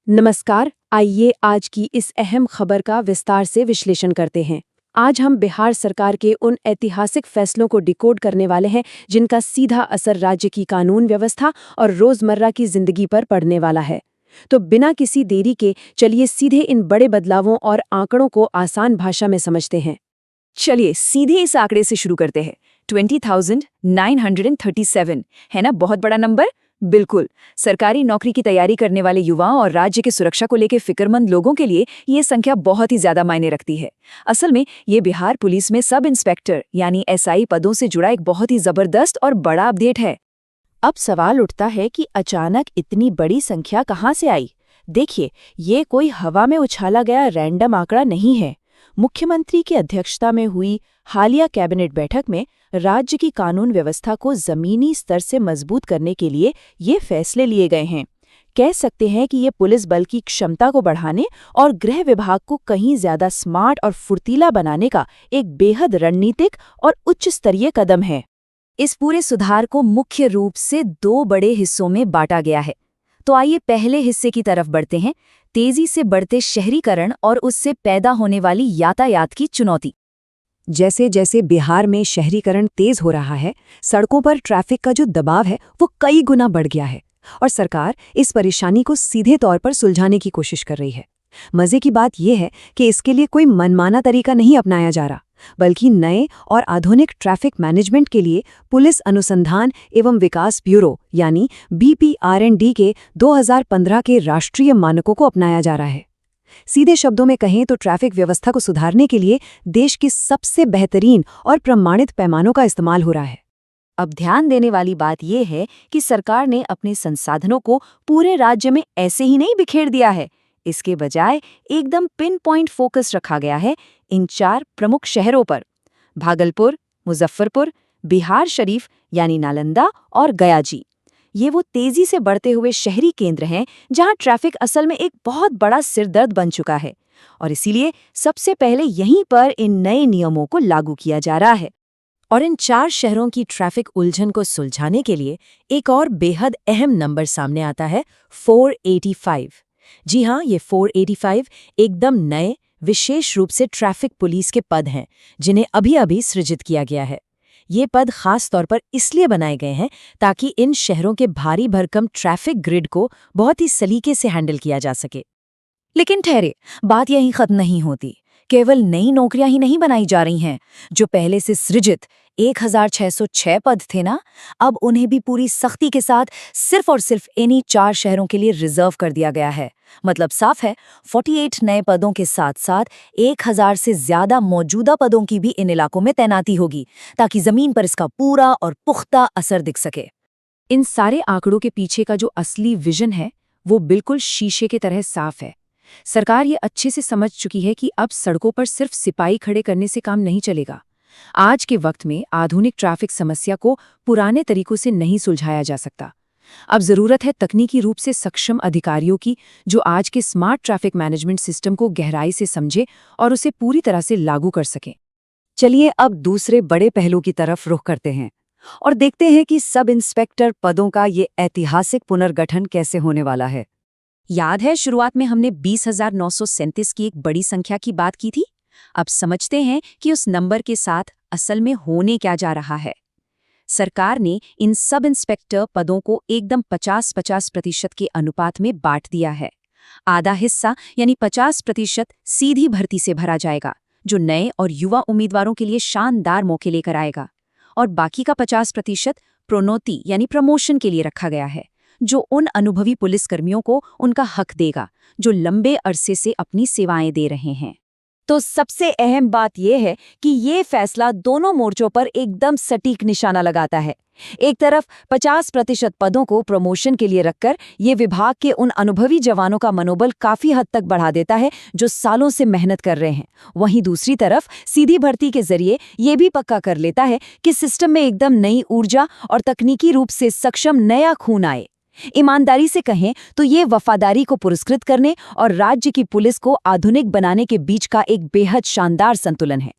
नमस्कार। आइए आज की इस अहम खबर का विस्तार से विश्लेषण करते हैं। आज हम बिहार सरकार के उन ऐतिहासिक फैसलों को डिकोड करने वाले हैं जिनका सीधा असर राज्य की कानून व्यवस्था और रोजमर्रा की जिंदगी पर पड़ने वाला है। तो बिना किसी देरी के चलिए सीधे इन बड़े बदलावों और आंकड़ों को आसान भाषा में समझते हैं। चलिए सीधे इस आंकड़े से शुरू करते हैं। 20,937 है ना, बहुत बड़ा नंबर। बिल्कुल, सरकारी नौकरी की तैयारी करने वाले युवाओं और राज्य की सुरक्षा को लेकर फिक्रमंद लोगों के लिए ये संख्या बहुत ही ज्यादा मायने रखती है। असल में ये बिहार पुलिस में सब इंस्पेक्टर यानी एसआई पदों से जुड़ा एक बहुत ही जबरदस्त और बड़ा अपडेट है। अब सवाल उठता है कि अचानक इतनी बड़ी संख्या कहाँ से आई। देखिए, ये कोई हवा में उछाला गया रैंडम आंकड़ा नहीं है। मुख्यमंत्री की अध्यक्षता में हुई हालिया कैबिनेट बैठक में राज्य की कानून व्यवस्था को जमीनी स्तर से मजबूत करने के लिए ये फैसले लिए गए हैं। कह सकते हैं कि ये पुलिस बल की क्षमता को बढ़ाने और गृह विभाग को कहीं ज्यादा स्मार्ट और फुर्तीला बनाने का एक बेहद रणनीतिक और उच्च स्तरीय कदम है। इस पूरे सुधार को मुख्य रूप से दो बड़े हिस्सों में बांटा गया है। तो आइए पहले हिस्से की तरफ बढ़ते हैं, तेजी से बढ़ते शहरीकरण और उससे पैदा होने वाली यातायात की चुनौती। जैसे जैसे बिहार में शहरीकरण तेज हो रहा है, सड़कों पर ट्रैफिक का जो दबाव है वो कई गुना बढ़ गया है और सरकार इस परेशानी को सीधे तौर पर सुलझाने की कोशिश कर रही है। मजे की बात यह है कि इसके लिए कोई मनमाना तरीका नहीं अपनाया जा रहा, बल्कि नए और आधुनिक ट्रैफिक मैनेजमेंट के लिए पुलिस अनुसंधान एवं विकास ब्यूरो यानी BPR&D के 2015 के राष्ट्रीय मानकों को अपनाया जा रहा है। सीधे शब्दों में कहें तो ट्रैफिक व्यवस्था को सुधारने के लिए देश के सबसे बेहतरीन और प्रमाणित पैमानों का इस्तेमाल हो रहा है। अब ध्यान देने वाली बात यह है कि सरकार ने अपने संसाधनों को पूरे राज्य में ऐसे ही नहीं बिखेर दिया है। इसके बजाय एकदम पिन पॉइंट फोकस रखा गया है इन 4 प्रमुख शहरों पर: भागलपुर, मुजफ्फरपुर, बिहार शरीफ यानी नालंदा और गया जी। ये वो तेजी से बढ़ते हुए शहरी केंद्र हैं जहां ट्रैफिक असल में एक बहुत बड़ा सिरदर्द बन चुका है और इसीलिए सबसे पहले यहीं पर इन नए नियमों को लागू किया जा रहा है। और इन 4 शहरों की ट्रैफिक उलझन को सुलझाने के लिए एक और बेहद अहम नंबर सामने आता है, 485। जी हाँ, ये 485 एकदम नए विशेष रूप से ट्रैफिक पुलिस के पद हैं जिन्हें अभी-अभी सृजित किया गया है। ये पद खास तौर पर इसलिए बनाए गए हैं ताकि इन शहरों के भारी भरकम ट्रैफिक ग्रिड को बहुत ही सलीके से हैंडल किया जा सके। लेकिन ठहरे, बात यहीं खत्म नहीं होती। केवल नई नौकरियां ही नहीं बनाई जा रही हैं। जो पहले से सृजित 1606 पद थे ना, अब उन्हें भी पूरी सख्ती के साथ सिर्फ और सिर्फ इन्हीं 4 शहरों के लिए रिजर्व कर दिया गया है। मतलब साफ है, 48 नए पदों के साथ साथ 1000 से ज्यादा मौजूदा पदों की भी इन इलाकों में तैनाती होगी ताकि जमीन पर इसका पूरा और पुख्ता असर दिख सके। इन सारे आंकड़ों के पीछे का जो असली विजन है वो बिल्कुल शीशे की तरह साफ है। सरकार ये अच्छे से समझ चुकी है कि अब सड़कों पर सिर्फ सिपाही खड़े करने से काम नहीं चलेगा। आज के वक्त में आधुनिक ट्रैफिक समस्या को पुराने तरीकों से नहीं सुलझाया जा सकता। अब जरूरत है तकनीकी रूप से सक्षम अधिकारियों की जो आज के स्मार्ट ट्रैफिक मैनेजमेंट सिस्टम को गहराई से समझे और उसे पूरी तरह से लागू कर सके। चलिए अब दूसरे बड़े पहलू की तरफ रुख करते हैं और देखते हैं कि सब इंस्पेक्टर पदों का ये ऐतिहासिक पुनर्गठन कैसे होने वाला है। याद है, शुरुआत में हमने 20,937 की एक बड़ी संख्या की बात की थी। अब समझते हैं कि उस नंबर के साथ असल में होने क्या जा रहा है। सरकार ने इन सब इंस्पेक्टर पदों को एकदम 50-50% के अनुपात में बांट दिया है। आधा हिस्सा यानी 50% सीधी भर्ती से भरा जाएगा, जो नए और युवा उम्मीदवारों के लिए शानदार मौके लेकर आएगा, और बाकी का 50% प्रोन्नति यानी प्रमोशन के लिए रखा गया है, जो उन अनुभवी पुलिसकर्मियों को उनका हक देगा जो लंबे अरसे से अपनी सेवाएं दे रहे हैं। तो सबसे अहम बात यह है कि ये फैसला दोनों मोर्चों पर एकदम सटीक निशाना लगाता है। एक तरफ 50% पदों को प्रमोशन के लिए रखकर ये विभाग के उन अनुभवी जवानों का मनोबल काफी हद तक बढ़ा देता है जो सालों से मेहनत कर रहे हैं। वहीं दूसरी तरफ सीधी भर्ती के जरिए ये भी पक्का कर लेता है कि सिस्टम में एकदम नई ऊर्जा और तकनीकी रूप से सक्षम नया खून आए। ईमानदारी से कहें तो ये वफादारी को पुरस्कृत करने और राज्य की पुलिस को आधुनिक बनाने के बीच का एक बेहद शानदार संतुलन है।